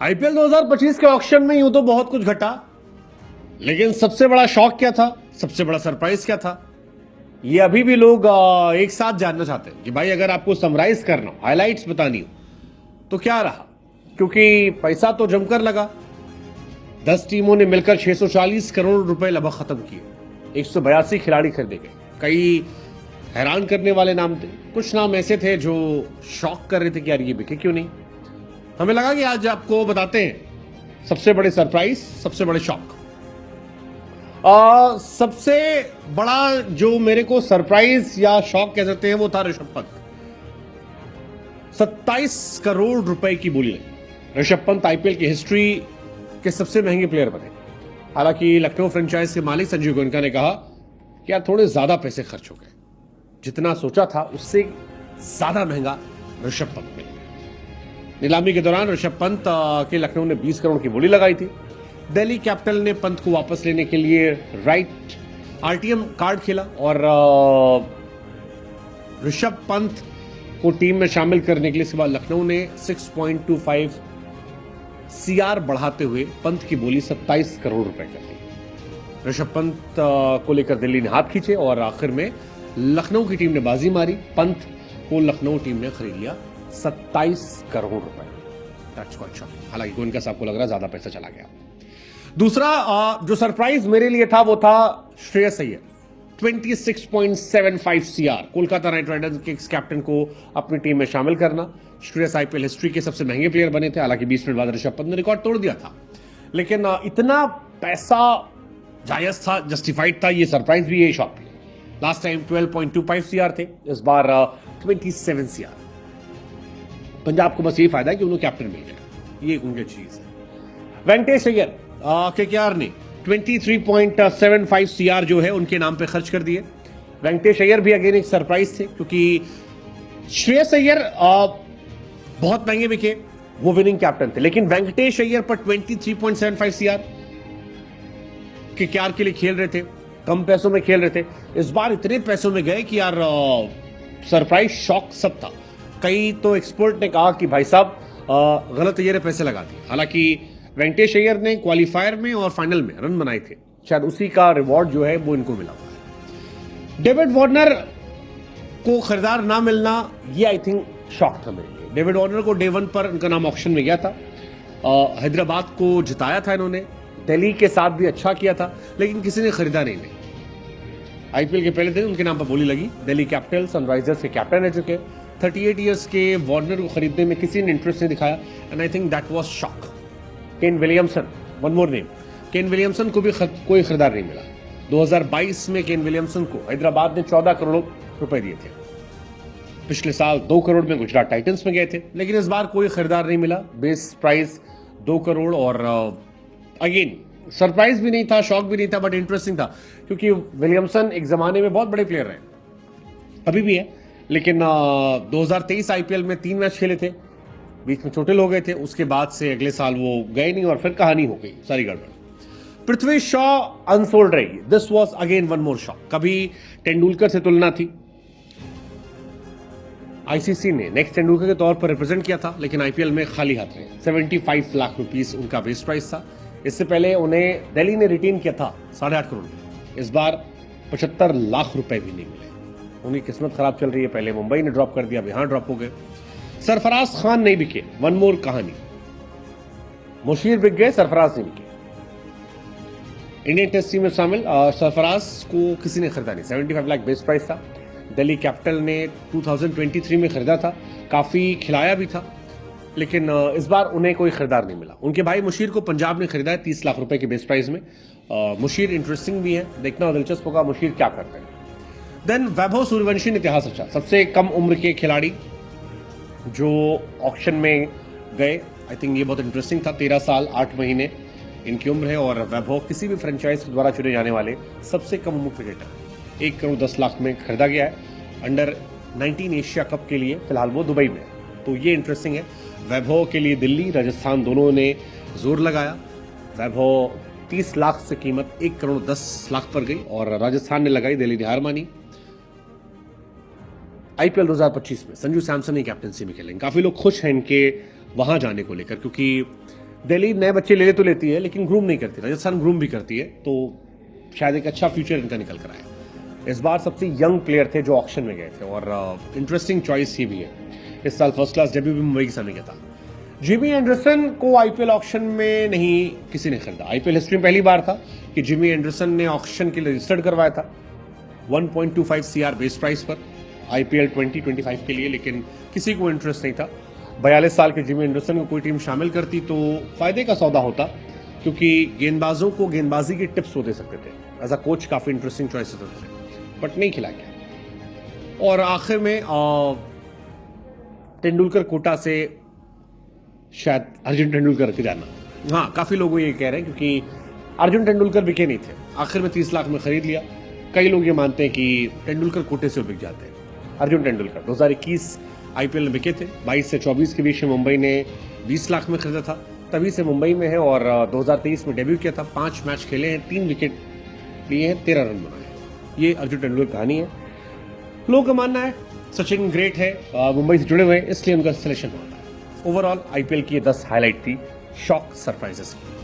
IPL 2025 के auction में यूं तो बहुत कुछ घटा, लेकिन सबसे बड़ा शॉक क्या था, सबसे बड़ा सरप्राइज क्या था, ये अभी भी लोग एक साथ जानना चाहते हैं कि भाई अगर आपको समराइज करना हो, हाइलाइट्स बतानी हो, तो क्या रहा। क्योंकि पैसा तो जमकर लगा। 10 टीमों ने मिलकर 640 करोड़ रुपए लगभग खत्म किए। 182 खिलाड़ी खरीदे गए। कई हैरान करने वाले नाम थे, कुछ नाम ऐसे थे जो शॉक कर रहे थे कि यार ये बिके क्यों नहीं। हमें लगा कि आज आपको बताते हैं सबसे बड़े सरप्राइज, सबसे बड़े शॉक। सबसे बड़ा जो मेरे को सरप्राइज या शॉक कह सकते हैं वो था ऋषभ पंत। 27 करोड़ रुपए की बोली लगी। ऋषभ पंत आईपीएल की हिस्ट्री के सबसे महंगे प्लेयर बने। हालांकि लखनऊ फ्रेंचाइज के मालिक संजीव गोयनका ने कहा कि यार थोड़े ज्यादा पैसे खर्च हो गए, जितना सोचा था उससे ज्यादा महंगा ऋषभ पंत मिला। नीलामी के दौरान ऋषभ पंत के लखनऊ ने 20 करोड़ की बोली लगाई थी। दिल्ली कैपिटल ने पंत को वापस लेने के लिए राइट आरटीएम कार्ड खेला और ऋषभ पंत को टीम में शामिल करने के लिए इसके बाद लखनऊ ने 6.25 सीआर बढ़ाते हुए पंत की बोली 27 करोड़ रुपए कर दी। ऋषभ पंत को लेकर दिल्ली ने हाथ खींचे और आखिर में लखनऊ की टीम ने बाजी मारी। पंत को लखनऊ टीम ने खरीद लिया 27 करोड़ रुपए। हालांकि गोयनका साहब को लग रहा ज्यादा पैसा चला गया। दूसरा जो सरप्राइज मेरे लिए था वो था Shreyas Iyer. 26.75 CR Kolkata night Riders के कैप्टन को अपनी टीम में शामिल करना। श्रेयस आईपीएल हिस्ट्री के सबसे महंगे प्लेयर बने थे। हालांकि 20 मिनट बाद ऋषभ पंत ने रिकॉर्ड तोड़ दिया था, लेकिन इतना पैसा जायज था, जस्टिफाइड था। ये सरप्राइज भी, ये शॉक भी। लास्ट टाइम 12.25 सीआर थे, इस बार 27 सीआर। पंजाब को बस ये फायदा है कि उन्हें कैप्टन मिल गया, ये उनकी चीज है। वेंकटेश अय्यर केकेआर ने 23.75 सीआर जो है उनके नाम पे खर्च कर दिए। वेंकटेश अय्यर भी अगेन एक सरप्राइज थे, क्योंकि श्रेयस अय्यर बहुत महंगे बिके, वो विनिंग कैप्टन थे, लेकिन वेंकटेश अय्यर पर 23.75 सीआर केकेआर के लिए खेल रहे थे, कम पैसों में खेल रहे थे। इस बार इतने पैसों में गए कि यार सरप्राइज शॉक सब था। कई तो एक्सपर्ट ने कहा कि भाई साहब गलत अय्यर पैसे लगा दिए। हालांकि वेंकटेश अय्यर ने क्वालिफायर में और फाइनल में रन बनाए थे, शायद उसी का रिवॉर्ड जो है वो इनको मिला हुआ है। डेविड वार्नर को खरीदार ना मिलना, ये आई थिंक शॉक था मेरे लिए। डेविड वार्नर को डे 1 पर उनका नाम ऑक्शन में गया था। हैदराबाद को जिताया था इन्होंने, दिल्ली के साथ भी अच्छा किया था, लेकिन किसी ने खरीदा नहीं। आईपीएल के पहले दिन उनके नाम पर बोली लगी। दिल्ली कैपिटल सनराइजर्स के कैप्टन रह चुके 38 ईयर्स के वार्नर को खरीदने में किसी ने इंटरेस्ट नहीं दिखाया, and I think that was shock. Kane Williamson, one more name, Kane Williamson को भी कोई खरीदार नहीं मिला। 2022 में केन विलियमसन को हैदराबाद ने 14 करोड़ रुपए दिए थे। पिछले साल 2 करोड़ में गुजरात टाइटंस में गए थे, लेकिन इस बार कोई खरीदार नहीं मिला। बेस प्राइस 2 करोड़ और अगेन सरप्राइज भी नहीं था, शॉक भी नहीं था, बट इंटरेस्टिंग था, क्योंकि विलियमसन एक जमाने में बहुत बड़े प्लेयर रहे, अभी भी है, लेकिन 2023 आईपीएल में 3 मैच खेले थे, बीच में चोटिल हो गए थे। उसके बाद से अगले साल वो गए नहीं और फिर कहानी हो गई सारी गड़बड़। पृथ्वी शॉ अनसोल्ड रही। This was again one more shock. कभी तेंदुलकर से तुलना थी, आईसीसी ने नेक्स्ट तेंदुलकर के तौर पर रिप्रेजेंट किया था, लेकिन आईपीएल में खाली हाथ रहे। 75 लाख रुपीस उनका बेस प्राइस था। इससे पहले उन्हें दिल्ली ने रिटेन किया था 8.5 करोड़। इस बार 75 लाख रुपए भी नहीं मिले। उनकी किस्मत खराब चल रही है। पहले मुंबई ने ड्रॉप कर दिया, अब यहां ड्रॉप हो गए। सरफराज खान नहीं बिके, वन मोर कहानी। मुशीर बिक गए, सरफराज नहीं बिके। इंडियन टेस्ट टीम में शामिल सरफराज को किसी ने खरीदा नहीं। 75 लाख बेस प्राइस था। दिल्ली कैपिटल ने 2023 में खरीदा था, काफी खिलाया भी था, लेकिन इस बार उन्हें कोई खरीदार नहीं मिला। उनके भाई मुशीर को पंजाब ने खरीदा है 30 लाख रुपए के बेस प्राइस में। मुशीर इंटरेस्टिंग भी है, देखना दिलचस्प होगा मुशीर क्या करते हैं। देन वैभव सूर्यवंशी ने इतिहास रचा। सबसे कम उम्र के खिलाड़ी जो ऑक्शन में गए, आई थिंक ये बहुत इंटरेस्टिंग था। 13 साल 8 महीने इनकी उम्र है और वैभव किसी भी फ्रेंचाइज द्वारा चुने जाने वाले सबसे कम उम्र क्रिकेटर। 1 करोड़ 10 लाख में खरीदा गया है। अंडर 19 एशिया कप के लिए फिलहाल वो दुबई में है, तो ये इंटरेस्टिंग है। वैभव के लिए दिल्ली, राजस्थान दोनों ने जोर लगाया। वैभव 30 लाख से कीमत 1 करोड़ 10 लाख पर गई और राजस्थान ने लगाई, दिल्ली ने हार मानी। आईपीएल 2025 में संजू सैमसन ही कैप्टनसी में खेलेंगे। काफी लोग खुश हैं इनके वहां जाने को लेकर, क्योंकि दिल्ली नए बच्चे ले तो लेती है लेकिन ग्रूम नहीं करती, राजस्थान ग्रूम भी करती है, तो शायद एक अच्छा फ्यूचर इनका निकल कर आया। इस बार सबसे यंग प्लेयर थे जो ऑक्शन में गए थे और इंटरेस्टिंग चॉइस ये भी है, इस साल फर्स्ट क्लास डेब्यू भी मुंबई के सामने किया था। जिमी एंडरसन को आईपीएल ऑक्शन में नहीं किसी ने खरीदा। आईपीएल हिस्ट्री में पहली बार था कि जिमी एंडरसन ने ऑक्शन के लिए रजिस्टर्ड करवाया था 1.25 CR बेस प्राइस पर आईपीएल 2025 के लिए, लेकिन किसी को इंटरेस्ट नहीं था। 42 साल के जिमी एंडरसन को कोई टीम शामिल करती तो फायदे का सौदा होता, क्योंकि गेंदबाजों को गेंदबाजी की टिप्स वो दे सकते थे। एज अ कोच काफी इंटरेस्टिंग चॉइसेस होते थे, बट नहीं खिला गया। और आखिर में तेंदुलकर कोटा से शायद अर्जुन तेंदुलकर के जाना। हाँ, काफी लोग ये कह रहे हैं क्योंकि अर्जुन तेंदुलकर बिके नहीं थे, आखिर में 30 लाख में खरीद लिया। कई लोग ये मानते हैं कि तेंदुलकर कोटे से बिक जाते हैं। अर्जुन तेंदुलकर 2021 आईपीएल में बिके थे, 22 से 24 के बीच में मुंबई ने 20 लाख में खरीदा था, तभी से मुंबई में है और 2023 में डेब्यू किया था। 5 मैच खेले हैं, 3 विकेट लिए हैं, 13 रन बनाए हैं। ये अर्जुन तेंदुलकर कहानी है। लोगों का मानना है सचिन ग्रेट है, मुंबई से जुड़े हुए हैं, इसलिए उनका सिलेक्शन हुआ था। ओवरऑल आईपीएल की 10 हाईलाइट थी शॉक सरप्राइजेस की।